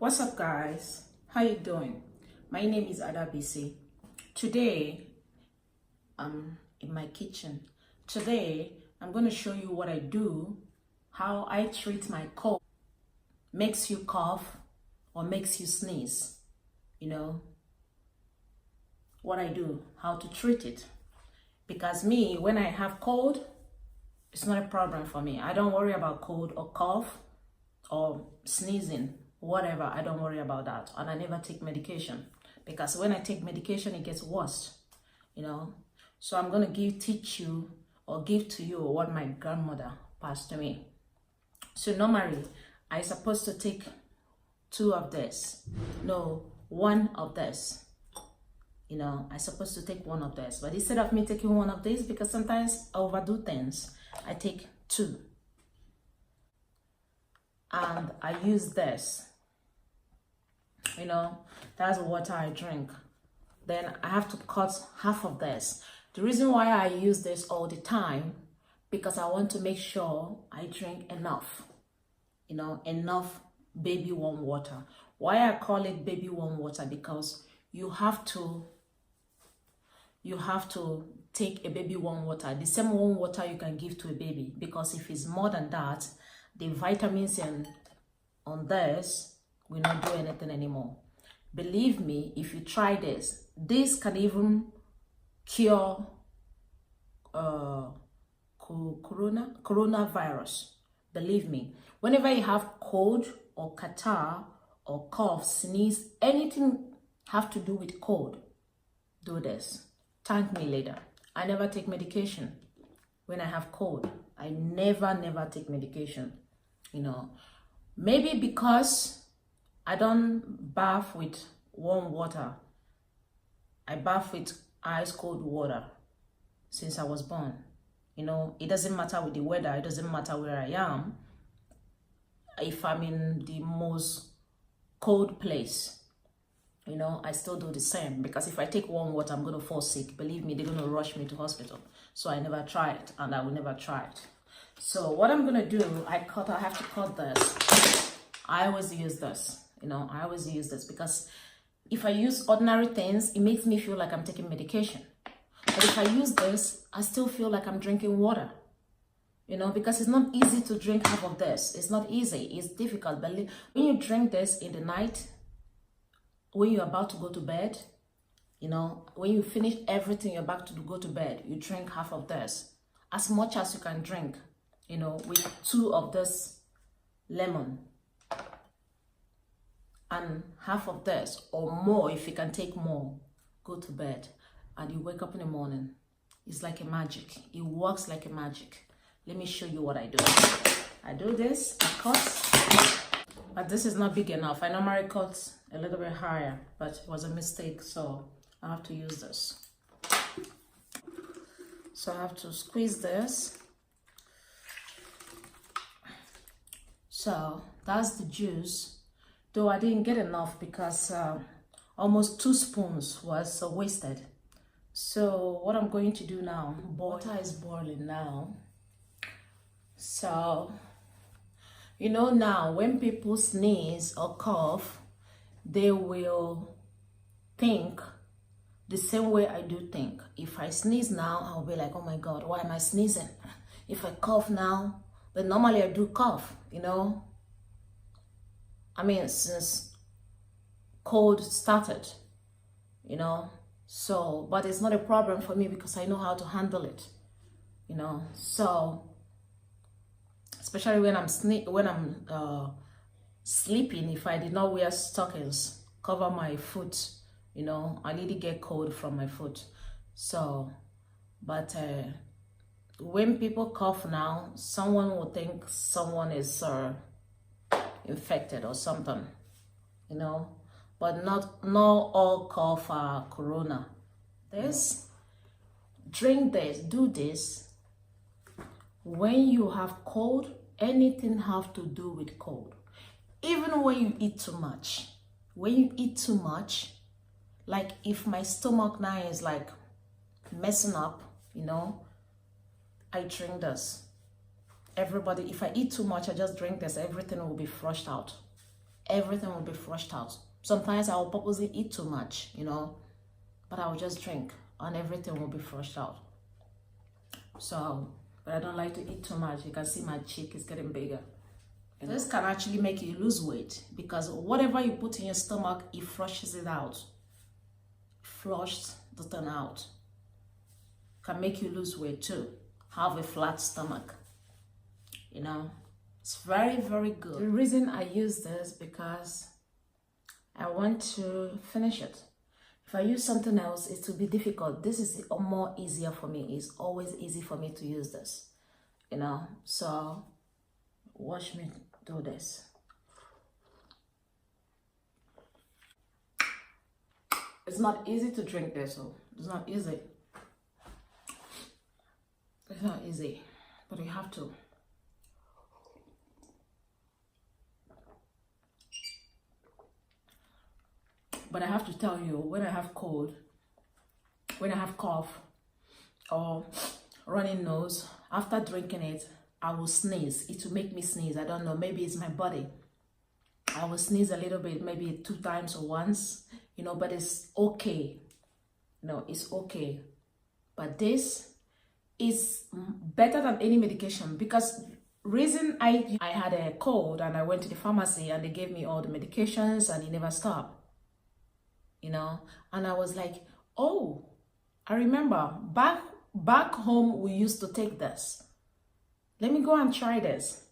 What's up, guys? How you doing? My name is Adabisi. Today I'm in my kitchen. Today I'm going to show you what I do, how I treat my cold. Makes you cough or makes you sneeze, what I do, how to treat it. Because me, when I have cold, it's not a problem for me. I don't worry about cold or cough or sneezing, whatever. I don't worry about that. And I never take medication, because when I take medication, it gets worse, So I'm going to teach you or give to you what my grandmother passed to me. So normally, I'm supposed to take 2 of this. No, 1 of this. I'm supposed to take 1 of this. But instead of me taking 1 of these, because sometimes I overdo things, I take 2. And I use this. That's water I drink. Then I have to cut half of this. The reason why I use this all the time, because I want to make sure I drink enough. Enough baby warm water. Why I call it baby warm water? Because you have to take a baby warm water, the same warm water you can give to a baby, because if it's more than that, the vitamins on this will not do anything anymore. Believe me, if you try this can even cure coronavirus. Believe me, whenever you have cold or catarrh or cough, sneeze, anything have to do with cold, do this. Thank me later. I never take medication when I have cold. I never take medication. Maybe because I don't bath with warm water. I bath with ice cold water since I was born. It doesn't matter with the weather. It doesn't matter where I am. If I'm in the most cold place, I still do the same, because if I take warm water, I'm going to fall sick. Believe me, they're going to rush me to hospital. So I never try it, and I will never try it. So what I'm going to do, I have to cut this. I always use this, I always use this, because if I use ordinary things, it makes me feel like I'm taking medication. But if I use this, I still feel like I'm drinking water, because it's not easy to drink half of this. It's not easy. It's difficult. But when you drink this in the night, when you're about to go to bed, when you finish everything, you're about to go to bed, you drink half of this, as much as you can drink, with 2 of this lemon, and half of this or more. If you can take more, go to bed, and you wake up in the morning. It's like a magic. It works like a magic. Let me show you what I do. I do this, I cut, but this is not big enough. I normally cut a little bit higher, but it was a mistake, so I have to use this. So I have to squeeze this. So that's the juice, though I didn't get enough, because almost 2 spoons was wasted. So what I'm going to do now, water is boiling now. So now when people sneeze or cough, they will think the same way I do think. If I sneeze now, I'll be like, oh my God, why am I sneezing? If I cough now, but normally I do cough, since cold started, so, but it's not a problem for me, because I know how to handle it, so especially when I'm sleeping, if I did not wear stockings, cover my foot, I really get cold from my foot. So, but when people cough now, someone will think someone is infected or something, but not all cough are corona. Drink this, do this. When you have cold, anything have to do with cold. Even when you eat too much. When you eat too much, like if my stomach now is like messing up, I drink this. Everybody, if I eat too much, I just drink this, everything will be flushed out. everything will be flushed out. Sometimes I will purposely eat too much, you know, but I will just drink and everything will be flushed out. So, but I don't like to eat too much. You can see my cheek is getting bigger. And this can actually make you lose weight because whatever you put in your stomach, it flushes it out. Flushes the thing out. Can make you lose weight too. Have a flat stomach. You know, it's very, very good. The reason I use this because I want to finish it. If I use something else, it will be difficult. This is more easier for me. It's always easy for me to use this, you know. So watch me do this. It's not easy to drink this, so it's not easy. It's not easy, but you have to. But I have to tell you, when I have cold, when I have cough or running nose, after drinking it, I will sneeze. It will make me sneeze. I don't know, maybe it's my body. I will sneeze a little bit, maybe 2 times or once, you know, but it's okay. No, it's okay. But this is better than any medication because reason I had a cold and I went to the pharmacy and they gave me all the medications and it never stopped. You know, and I was like, oh, I remember back home we used to take this. Let me go and try this.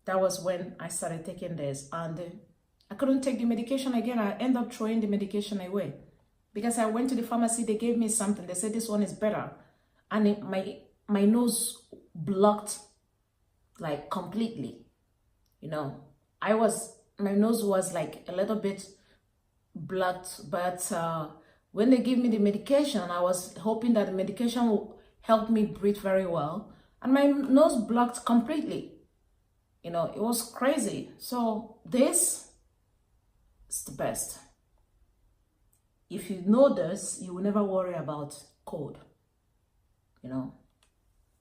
That was when I started taking this, and I couldn't take the medication again. I ended up throwing the medication away because I went to the pharmacy. They gave me something. They said this one is better, and my nose blocked like completely. You know, my nose was like a little bit blocked, but when they gave me the medication, I was hoping that the medication will help me breathe very well, and my nose blocked completely. You know, it was crazy. So this is the best. If you know this, you will never worry about cold. You know,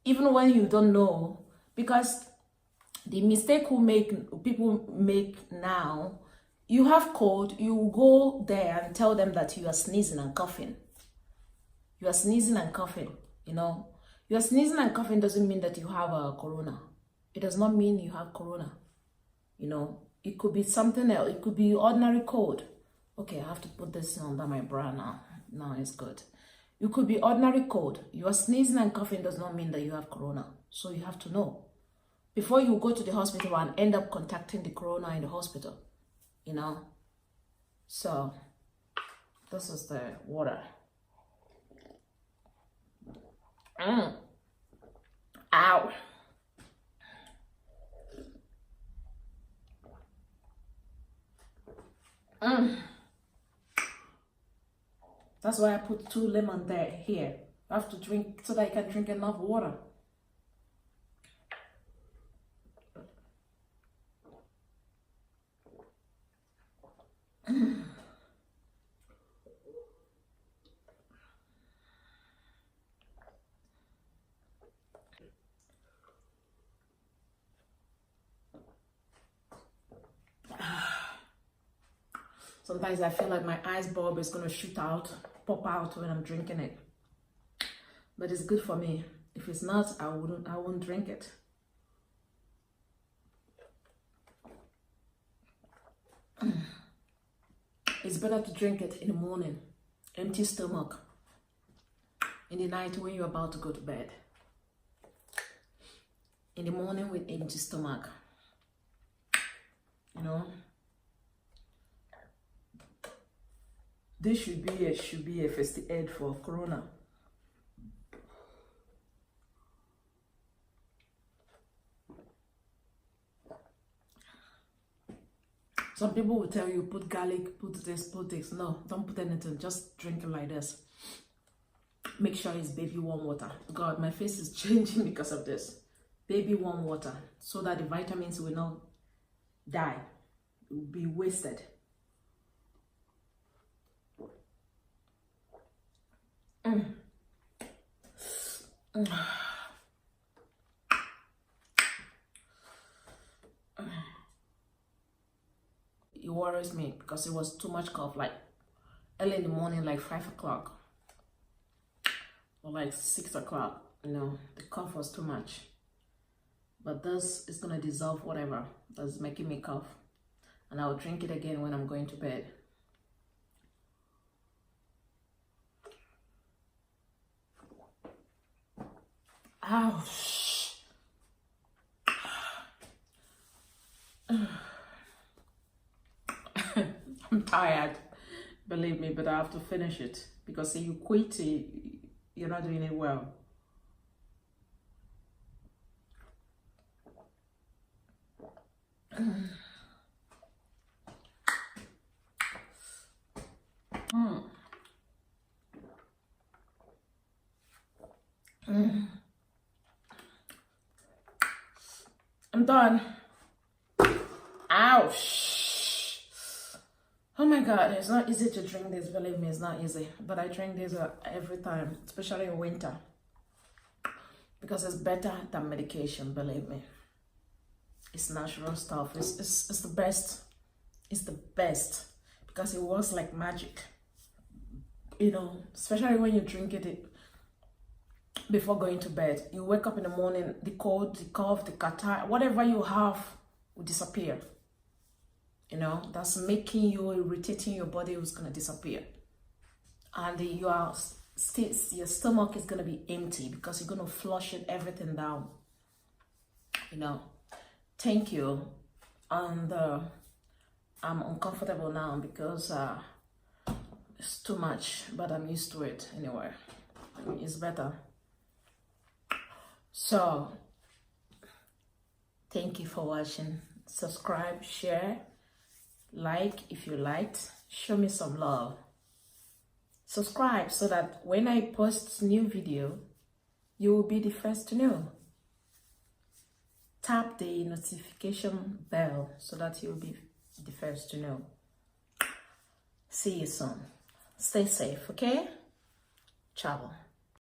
even when you don't know, because the mistake people make now, you have cold, you go there and tell them that you are sneezing and coughing. You are sneezing and coughing, you know. You are sneezing and coughing doesn't mean that you have a corona. It does not mean you have corona. You know, it could be something else. It could be ordinary cold. Okay, I have to put this under my bra now. Now it's good. You could be ordinary cold. You are sneezing and coughing does not mean that you have corona. So you have to know. Before you go to the hospital and end up contacting the corona in the hospital. You know, so this is the water. Ow. That's why I put 2 lemon here. I have to drink so that I can drink enough water. Sometimes I feel like my ice bulb is gonna pop out when I'm drinking it. But it's good for me. If it's not, I won't drink it. It's better to drink it in the morning, empty stomach. In the night when you're about to go to bed. In the morning with empty stomach. You know. This should be a first aid for corona. Some people will tell you put garlic, put this, put this. No, don't put anything. Just drink it like this. Make sure it's baby warm water. God, my face is changing because of this. Baby warm water, so that the vitamins will not die. It will be wasted. worries me because it was too much cough, like early in the morning, like 5 o'clock or like 6 o'clock. You know, the cough was too much. But this is gonna dissolve whatever that's making me cough, and I'll drink it again when I'm going to bed. Ouch. I'm tired, believe me, but I have to finish it because if you quit it, you're not doing it well. I'm done. Ouch. Oh my god, it's not easy to drink this, believe me, it's not easy. But I drink this every time, especially in winter, because it's better than medication, believe me. It's natural stuff. It's the best. It's the best because it works like magic. You know, especially when you drink it before going to bed. You wake up in the morning, the cold, the cough, the catarrh, whatever you have will disappear. You know, that's making you, irritating your body, is going to disappear. And your stomach is going to be empty because you're going to flush everything down. You know, thank you. And I'm uncomfortable now because it's too much, but I'm used to it anyway. I mean, it's better. So, thank you for watching. Subscribe, share, like if you liked. Show me some love. Subscribe so that when I post new video, you will be the first to know. Tap the notification bell so that you'll be the first to know. See you soon. Stay safe, okay? Ciao.